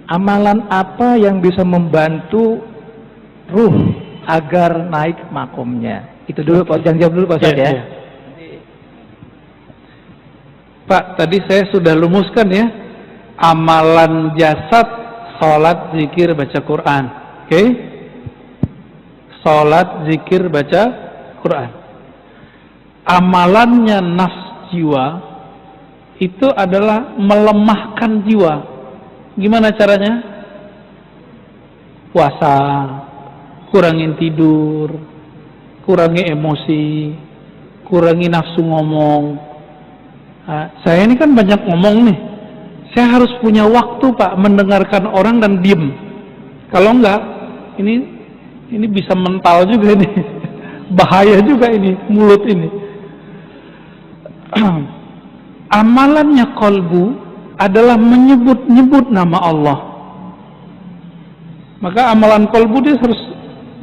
amalan apa yang bisa membantu ruh agar naik makomnya? Itu dulu Pak, jangan jawab dulu Pak Ustadz ya. Pak, tadi saya sudah lumuskan ya, amalan jasad, sholat, zikir, baca Quran. Oke? Sholat, zikir, baca Quran. Amalannya nafs jiwa itu adalah melemahkan jiwa. Gimana caranya? Puasa, kurangin tidur, kurangi emosi, kurangi nafsu ngomong. Nah, saya ini kan banyak ngomong nih. Saya harus punya waktu Pak mendengarkan orang dan diem. Kalau enggak, ini bisa mental juga ini. Bahaya juga ini mulut ini. Amalannya kolbu adalah menyebut-nyebut nama Allah. Maka amalan kolbu dia harus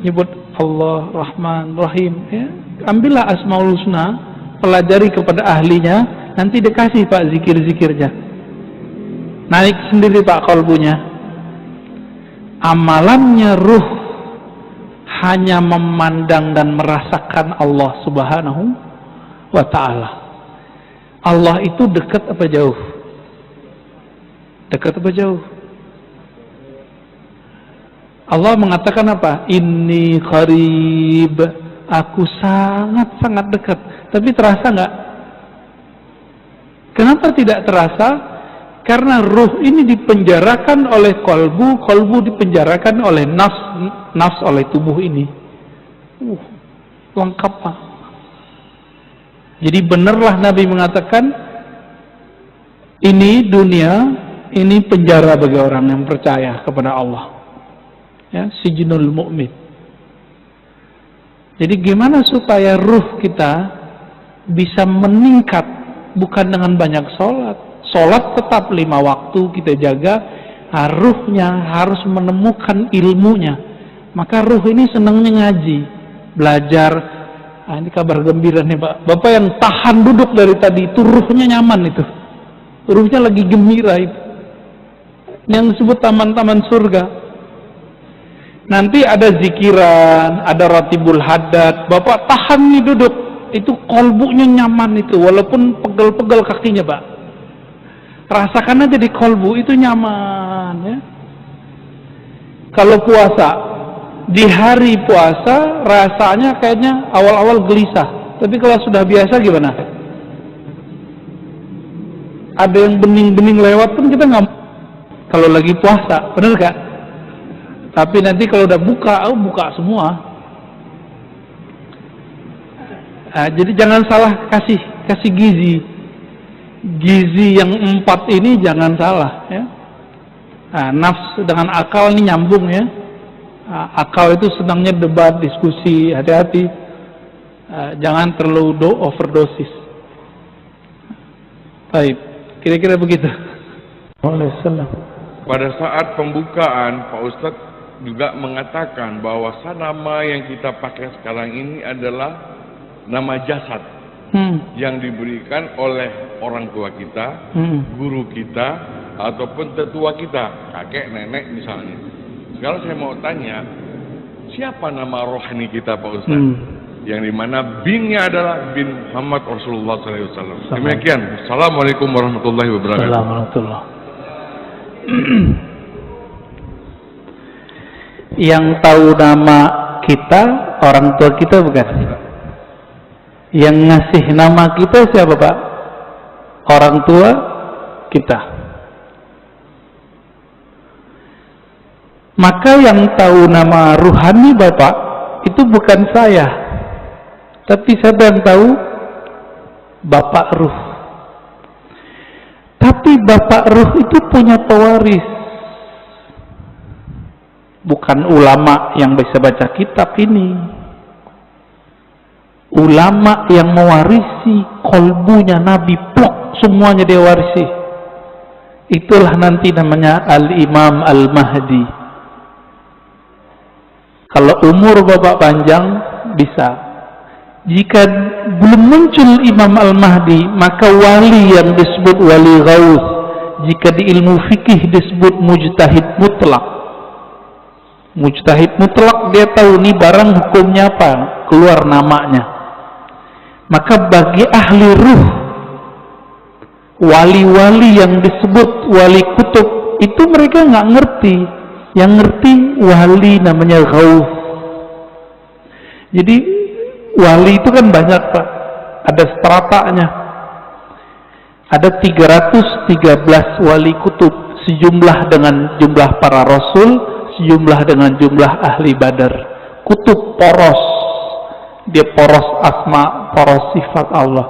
nyebut Allah, Rahman, Rahim. Ya. Ambillah Asmaul Husna, pelajari kepada ahlinya, nanti dikasih Pak zikir-zikirnya. Naik sendiri Pak kolbunya. Amalannya ruh hanya memandang dan merasakan Allah Subhanahu wa ta'ala. Allah itu dekat apa jauh? Dekat apa jauh? Allah mengatakan apa? Inni qarib, aku sangat-sangat dekat. Tapi terasa nggak? Kenapa tidak terasa? Karena ruh ini dipenjarakan oleh kolbu, kolbu dipenjarakan oleh nafs, nafs oleh tubuh ini. Lengkap Pak. Jadi benarlah Nabi mengatakan, ini dunia, ini penjara bagi orang yang percaya kepada Allah. Ya, sijnul mu'min. Jadi gimana supaya ruh kita bisa meningkat, bukan dengan banyak sholat. Sholat tetap 5 waktu kita jaga, ruhnya harus menemukan ilmunya. Maka ruh ini senangnya ngaji, belajar. Nah, ini kabar gembira nih Pak. Bapak yang tahan duduk dari tadi itu ruhnya nyaman itu. Ruhnya lagi gembira itu. Yang disebut taman-taman surga. Nanti ada zikiran, ada ratibul haddad. Bapak tahan nih duduk. Itu kolbunya nyaman itu. Walaupun pegel-pegel kakinya Pak. Rasakan aja di kolbu itu nyaman ya. Kalau puasa, di hari puasa rasanya kayaknya awal-awal gelisah, tapi kalau sudah biasa gimana? Ada yang bening-bening lewat pun kita nggak. Kalau lagi puasa, bener gak? Tapi nanti kalau udah buka, buka semua. Nah, jadi jangan salah kasih gizi yang 4 ini jangan salah ya. Nah, nafs dengan akal ini nyambung ya. Akal itu senangnya debat, diskusi, hati-hati. Jangan terlalu overdosis. Baik, kira-kira begitu. Pada saat pembukaan, Pak Ustadz juga mengatakan bahwa nama yang kita pakai sekarang ini adalah nama jasad yang diberikan oleh orang tua kita, guru kita, ataupun tetua kita, kakek, nenek misalnya. Sekarang saya mau tanya, siapa nama rohani kita Pak Ustadz? Yang dimana binnya adalah bin Muhammad Rasulullah SAW. Demikian. Assalamualaikum warahmatullahi wabarakatuh. Assalamualaikum. Yang tahu nama kita, orang tua kita bukan? Yang ngasih nama kita siapa Pak? Orang tua kita. Maka yang tahu nama ruhani Bapak itu bukan saya, tapi siapa yang tahu? Bapak ruh. Tapi Bapak ruh itu punya pewaris, bukan ulama yang bisa baca kitab ini. Ulama yang mewarisi kolbunya Nabi, plok semuanya dia warisi. Itulah nanti namanya Al-Imam Al-Mahdi. Kalau umur Bapak panjang bisa. Jika belum muncul Imam Al-Mahdi, maka wali yang disebut wali Ghaus, jika di ilmu fikih disebut mujtahid mutlak. Mujtahid mutlak, dia tahu nih barang hukumnya apa, keluar namanya. Maka bagi ahli ruh, wali-wali yang disebut wali kutub, itu mereka nggak ngerti. Yang ngerti wali namanya ghaus. Jadi wali itu kan banyak Pak, ada stratanya. Ada 313 wali kutub, sejumlah dengan jumlah para rasul, sejumlah dengan jumlah ahli badar. Kutub poros, dia poros asma, poros sifat Allah.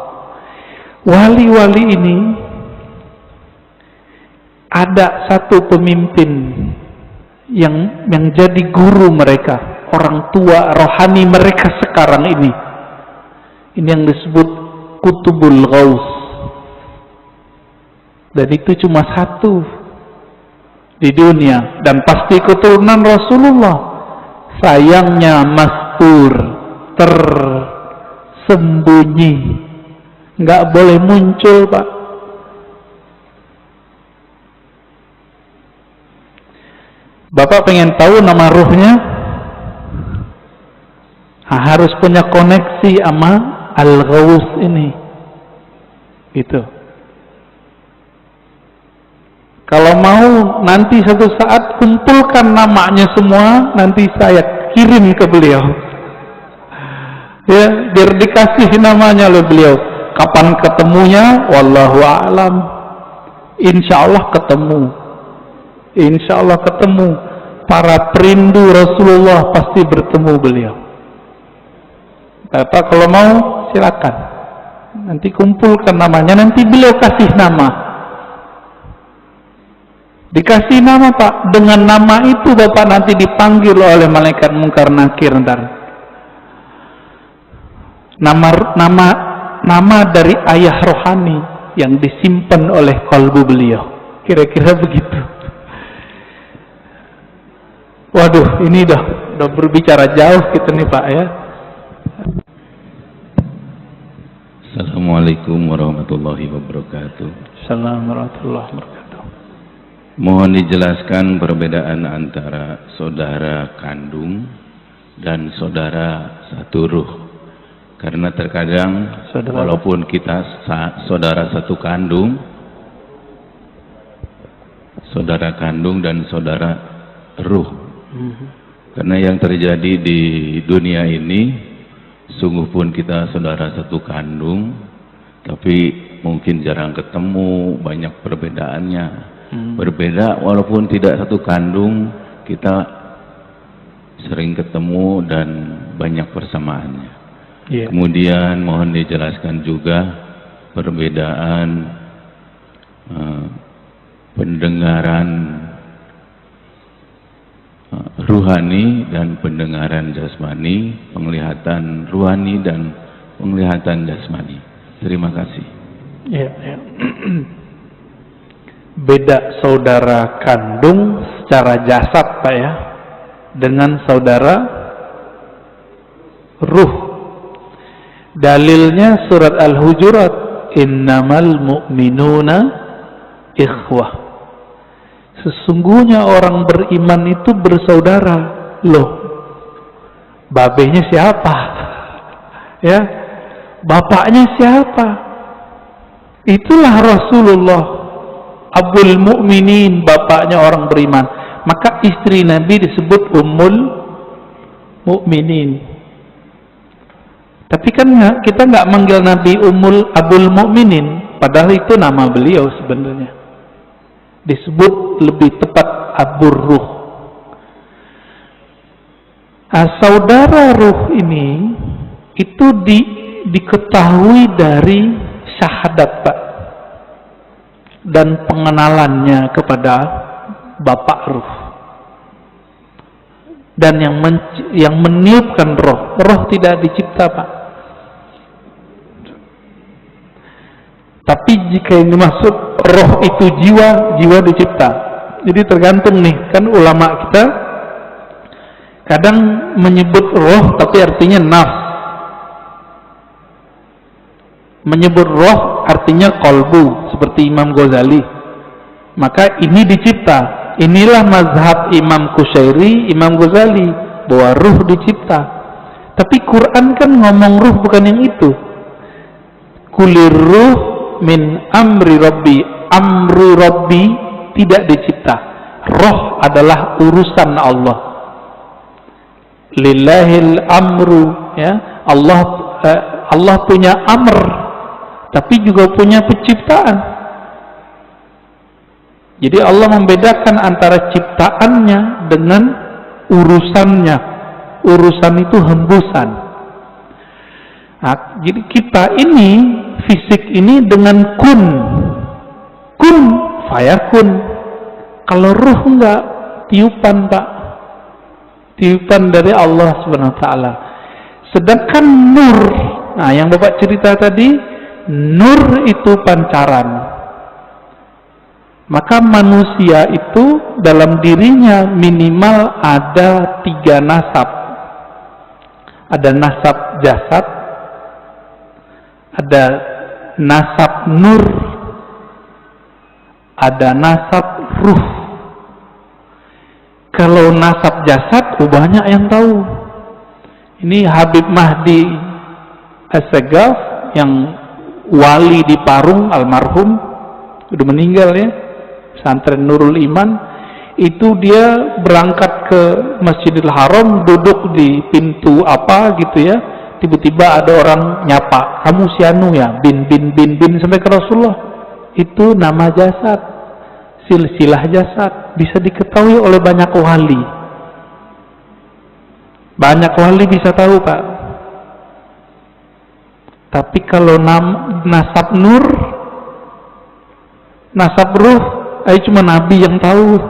Wali-wali ini ada satu pemimpin yang jadi guru mereka, orang tua rohani mereka sekarang ini. Ini yang disebut Kutubul Ghaus. Dan itu cuma satu di dunia, dan pasti keturunan Rasulullah. Sayangnya mastur, tersembunyi, nggak boleh muncul Pak. Bapak pengen tahu nama ruhnya? Harus punya koneksi sama Al-Ghaus ini. Gitu. Kalau mau nanti satu saat kumpulkan namanya semua, nanti saya kirim ke beliau. Ya, biar dikasih namanya oleh beliau. Kapan ketemunya? Wallahu a'lam. Insya Allah ketemu. Insya Allah ketemu. Para perindu Rasulullah pasti bertemu beliau. Bapak kalau mau silakan. Nanti kumpulkan namanya, nanti beliau kasih nama. Dikasih nama Pak, dengan nama itu Bapak nanti dipanggil oleh malaikat mungkar nakir ntar. Nama dari ayah rohani yang disimpan oleh kalbu beliau. Kira-kira begitu. Waduh, ini udah berbicara jauh kita nih Pak ya. Assalamualaikum warahmatullahi wabarakatuh. Assalamualaikum warahmatullahi wabarakatuh. Mohon dijelaskan perbedaan antara saudara kandung dan saudara satu ruh. Karena terkadang walaupun kita saudara satu kandung, saudara kandung dan saudara ruh. Karena yang terjadi di dunia ini, sungguh pun kita saudara satu kandung, tapi mungkin jarang ketemu, banyak perbedaannya. Berbeda walaupun tidak satu kandung, kita sering ketemu dan banyak persamaannya. Yeah. Kemudian mohon dijelaskan juga perbedaan pendengaran ruhani dan pendengaran jasmani, penglihatan ruhani dan penglihatan jasmani. Terima kasih. Ya, ya. Beda saudara kandung secara jasad Pak ya, dengan saudara ruh. Dalilnya surat Al-Hujurat, innamal mu'minuna ikhwah. Sesungguhnya orang beriman itu bersaudara. Loh, babenya siapa? Ya, bapaknya siapa? Itulah Rasulullah, Abul Mukminin, bapaknya orang beriman. Maka istri Nabi disebut Ummul Mukminin. Tapi kan kita nggak manggil Nabi Abul Mukminin, padahal itu nama beliau sebenarnya. Disebut lebih tepat Abur Ruh. Saudara ruh ini itu diketahui dari syahadat Pak, dan pengenalannya kepada Bapak Ruh. Dan yang meniupkan roh tidak dicipta Pak. Tapi jika yang dimaksud roh itu jiwa dicipta. Jadi tergantung nih, kan ulama kita kadang menyebut roh tapi artinya nafs. Menyebut roh artinya kolbu, seperti Imam Ghazali. Maka ini dicipta. Inilah mazhab Imam Qushairi, Imam Ghazali, bahwa ruh dicipta. Tapi Quran kan ngomong ruh bukan yang itu. Kulir ruh min amri rabbi. Amri rabbi tidak dicipta. Roh adalah urusan Allah. Lillahil amru, ya. Allah punya amr, tapi juga punya penciptaan. Jadi Allah membedakan antara ciptaannya dengan urusannya. Urusan itu hembusan. Nah, jadi kita ini, fisik ini dengan kun fayakun. Kalau ruh enggak, tiupan Pak, tiupan dari Allah Subhanahu Wa Taala. Sedangkan nur, nah yang Bapak cerita tadi, nur itu pancaran. Maka manusia itu dalam dirinya minimal ada 3 nasab. Ada nasab jasad, ada nasab nur, ada nasab ruh. Kalau nasab jasad, banyak yang tahu. Ini Habib Mahdi As-Sagaf yang wali di Parung, almarhum, sudah meninggal ya, pesantren Nurul Iman. Itu dia berangkat ke Masjidil Haram, duduk di pintu apa gitu ya, tiba-tiba ada orang nyapa, kamu si anu ya, bin sampai ke Rasulullah. Itu nama jasad, silsilah jasad, bisa diketahui oleh banyak wali. Banyak wali bisa tahu Pak. Tapi kalau nasab nur, nasab ruh, cuma Nabi yang tahu.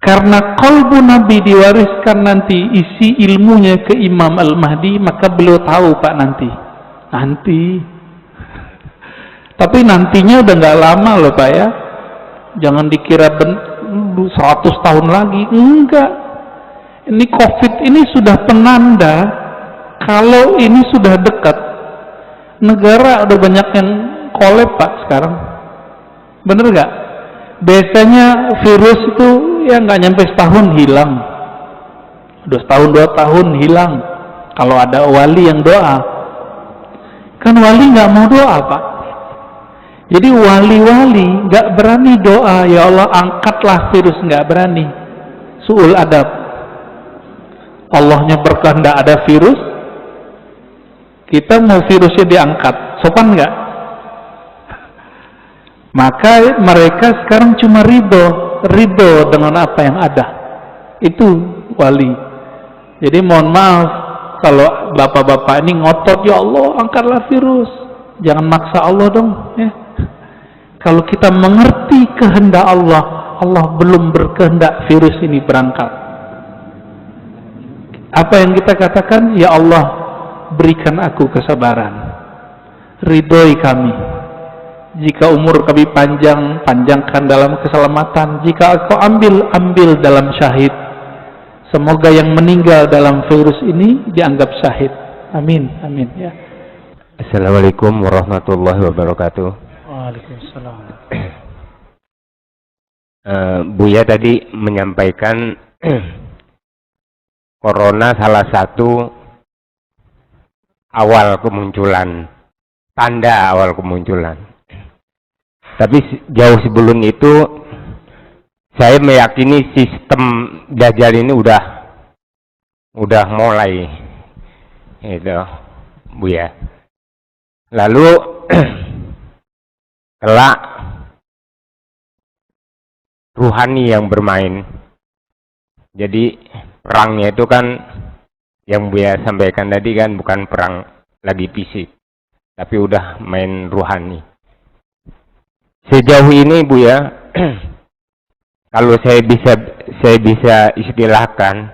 Karena qalbu Nabi diwariskan nanti isi ilmunya ke Imam Al-Mahdi, maka beliau tahu Pak nanti. Tapi nantinya udah nggak lama loh Pak ya. Jangan dikira 100 tahun lagi, enggak. Ini COVID ini sudah penanda kalau ini sudah dekat. Negara udah banyak yang kolab Pak sekarang. Bener nggak? Biasanya virus itu ya nggak nyampe setahun hilang. Udah setahun 2 tahun hilang. Kalau ada wali yang doa. Kan wali nggak mau doa Pak. Jadi wali-wali nggak berani doa, ya Allah angkatlah virus, nggak berani. Su'ul adab. Allahnya berkehendak ada virus, kita mau virusnya diangkat, sopan nggak? Maka mereka sekarang cuma ridho dengan apa yang ada. Itu wali. Jadi mohon maaf kalau bapak-bapak ini ngotot, ya Allah angkatlah virus, jangan maksa Allah dong ya. Kalau kita mengerti kehendak Allah, Allah belum berkehendak virus ini berangkat. Apa yang kita katakan? Ya Allah, berikan aku kesabaran, ridhoi kami. Jika umur kami panjang, panjangkan dalam keselamatan. Jika Engkau ambil dalam syahid. Semoga yang meninggal dalam virus ini dianggap syahid. Amin, amin ya. Assalamualaikum warahmatullahi wabarakatuh. Waalaikumsalam. Buya tadi menyampaikan corona salah satu awal kemunculan, tanda awal kemunculan. Tapi jauh sebelum itu, saya meyakini sistem Dajjal ini udah mulai, itu Buya. Lalu kelak ruhani yang bermain. Jadi perangnya itu kan yang Buya sampaikan tadi kan bukan perang lagi fisik, tapi udah main ruhani. Sejauh ini Buya, kalau saya bisa istilahkan,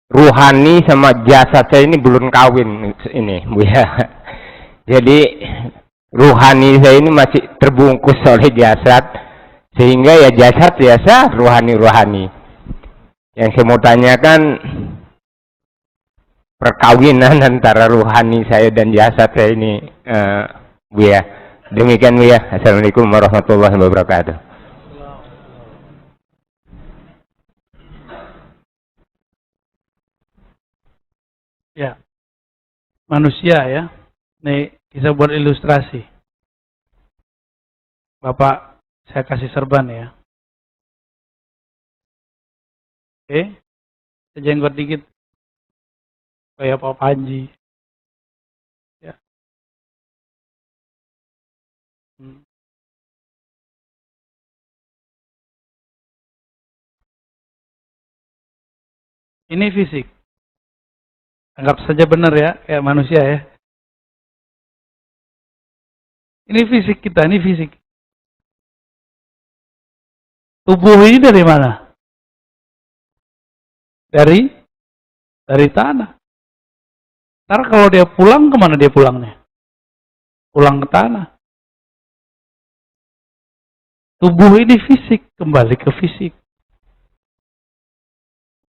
ruhani sama jasad saya ini belum kawin ini Buya. Jadi ruhani saya ini masih terbungkus oleh jasad, sehingga ya jasad biasa, ruhani. Yang saya mau tanyakan, perkawinan antara ruhani saya dan jasad saya ini Buya, Demikian ya. Assalamualaikum warahmatullahi wabarakatuh. Ya, manusia ya. Nih, kita buat ilustrasi. Bapak, saya kasih serban ya. Oke, sejenggot dikit. Kayak Pak Panji. Ya. Ini fisik. Anggap saja benar ya, kayak manusia ya. Ini fisik kita, ini fisik. Tubuh ini dari mana? Dari tanah. Ntar kalau dia pulang, kemana dia pulangnya? Pulang ke tanah. Tubuh ini fisik, kembali ke fisik.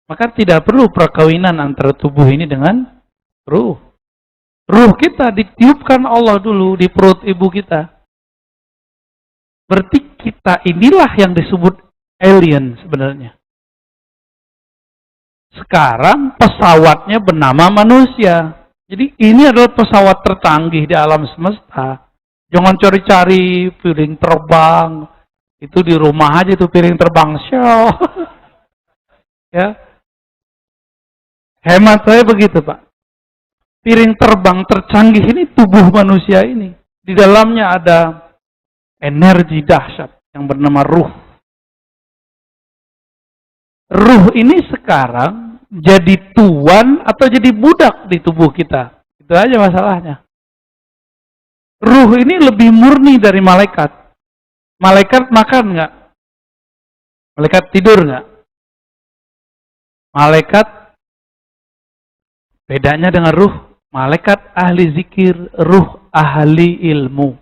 Maka tidak perlu perkawinan antara tubuh ini dengan ruh. Ruh kita ditiupkan Allah dulu di perut ibu kita. Berarti kita inilah yang disebut alien sebenarnya. Sekarang pesawatnya bernama manusia. Jadi ini adalah pesawat tercanggih di alam semesta. Jangan cari-cari piring terbang. Itu di rumah aja tuh piring terbang. Show. Ya. Hemat saya begitu, Pak. Piring terbang tercanggih ini tubuh manusia ini. Di dalamnya ada energi dahsyat yang bernama ruh. Ruh ini sekarang jadi tuan atau jadi budak di tubuh kita. Itu aja masalahnya. Ruh ini lebih murni dari malaikat. Malaikat makan nggak? Malaikat tidur nggak? Malaikat bedanya dengan ruh, malaikat ahli zikir, ruh ahli ilmu.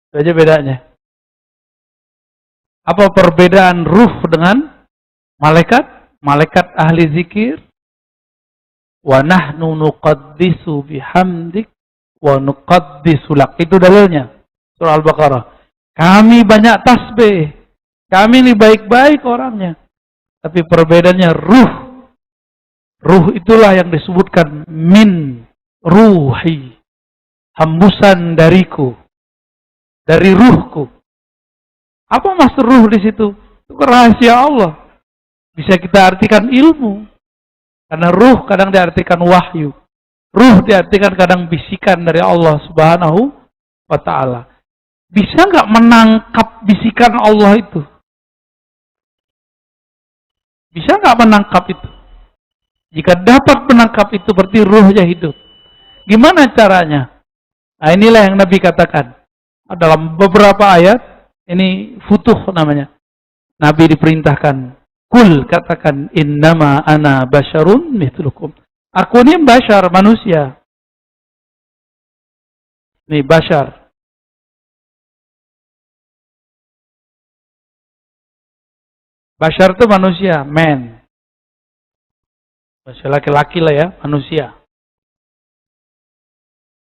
Itu aja bedanya. Apa perbedaan ruh dengan malaikat? Malaikat ahli zikir, wa nahnu nuqaddisu bihamdik wa nuqaddisu lak. Itu dalilnya. Surah Al-Baqarah. Kami banyak tasbih. Kami ini baik-baik orangnya. Tapi perbedaannya ruh. Ruh itulah yang disebutkan min ruhi. Hembusan dariku. Dari ruhku. Apa maksud ruh di situ? Itu rahasia Allah. Bisa kita artikan ilmu. Karena ruh kadang diartikan wahyu. Ruh diartikan kadang bisikan dari Allah Subhanahu wa ta'ala. Bisa nggak menangkap bisikan Allah itu? Bisa nggak menangkap itu? Jika dapat menangkap itu berarti ruhnya hidup. Gimana caranya? Nah inilah yang Nabi katakan. Dalam beberapa ayat, ini futuh namanya. Nabi diperintahkan, kul katakan innama ana basyarun mithlukum. Aku ini basyar, manusia. Ini basyar. Basyar itu manusia, man. Manusia laki-laki lah ya, manusia.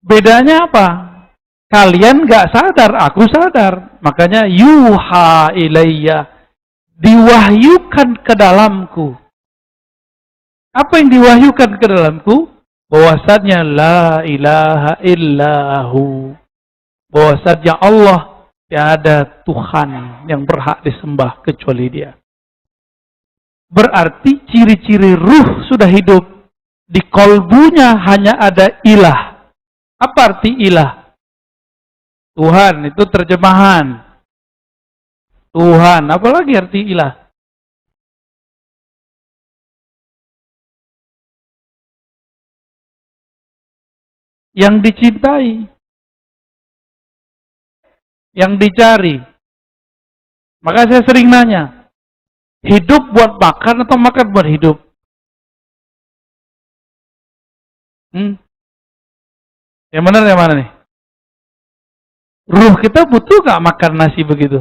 Bedanya apa? Kalian gak sadar, aku sadar. Makanya yuha ilayya. Diwahyukan ke dalamku. Apa yang diwahyukan ke dalamku? Bahwasannya la ilaha illahu. Bahwasannya Allah tiada Tuhan yang berhak disembah kecuali Dia. Berarti ciri-ciri ruh sudah hidup. Di kolbunya hanya ada ilah. Apa arti ilah? Tuhan, itu terjemahan. Tuhan, apalagi arti ilah? Yang dicintai. Yang dicari. Maka saya sering nanya, hidup buat makan atau makan buat hidup? Yang benar yang mana nih? Ruh kita butuh gak makan nasi begitu?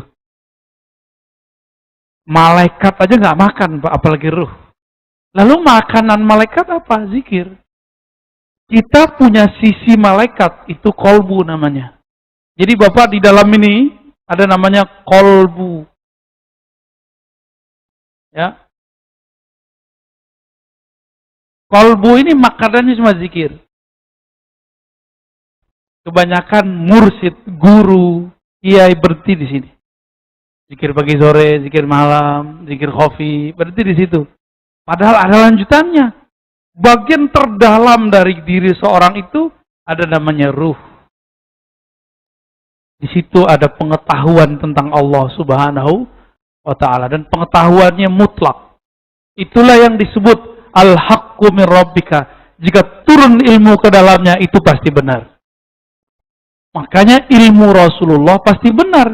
Malaikat aja gak makan, apalagi ruh. Lalu makanan malaikat apa? Zikir. Kita punya sisi malaikat, itu kolbu namanya. Jadi Bapak di dalam ini ada namanya kolbu. Ya. Kolbu ini makanannya cuma zikir. Kebanyakan mursyid, guru, kiai berhenti di sini. Zikir pagi sore, zikir malam, zikir khofi, berhenti di situ. Padahal ada lanjutannya. Bagian terdalam dari diri seorang itu ada namanya ruh. Di situ ada pengetahuan tentang Allah Subhanahu wa Ta'ala, dan pengetahuannya mutlak. Itulah yang disebut al-haqqu min rabbika. Jika turun ilmu ke dalamnya, itu pasti benar. Makanya ilmu Rasulullah pasti benar.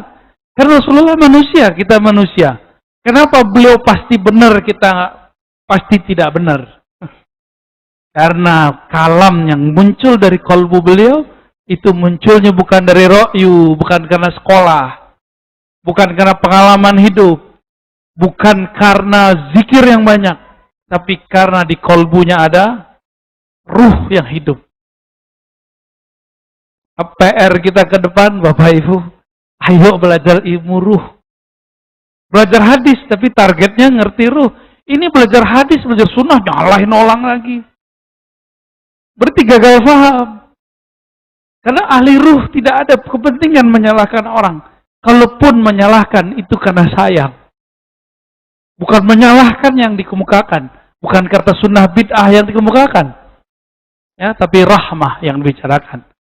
Karena Rasulullah manusia, kita manusia. Kenapa beliau pasti benar, kita pasti tidak benar? Karena kalam yang muncul dari kalbu beliau, itu munculnya bukan dari ro'yu, bukan karena sekolah, bukan karena pengalaman hidup, bukan karena zikir yang banyak, tapi karena di kalbunya ada ruh yang hidup. PR kita ke depan, Bapak Ibu, ayo belajar ilmu ruh. Belajar hadis, tapi targetnya ngerti ruh. Ini belajar hadis, belajar sunnah, nyalahin orang lagi. Berarti gagal paham. Karena ahli ruh tidak ada kepentingan menyalahkan orang. Kalaupun menyalahkan, itu karena sayang. Bukan menyalahkan yang dikemukakan. Bukan kata sunnah bid'ah yang dikemukakan. Ya, tapi rahmah yang dibicarakan.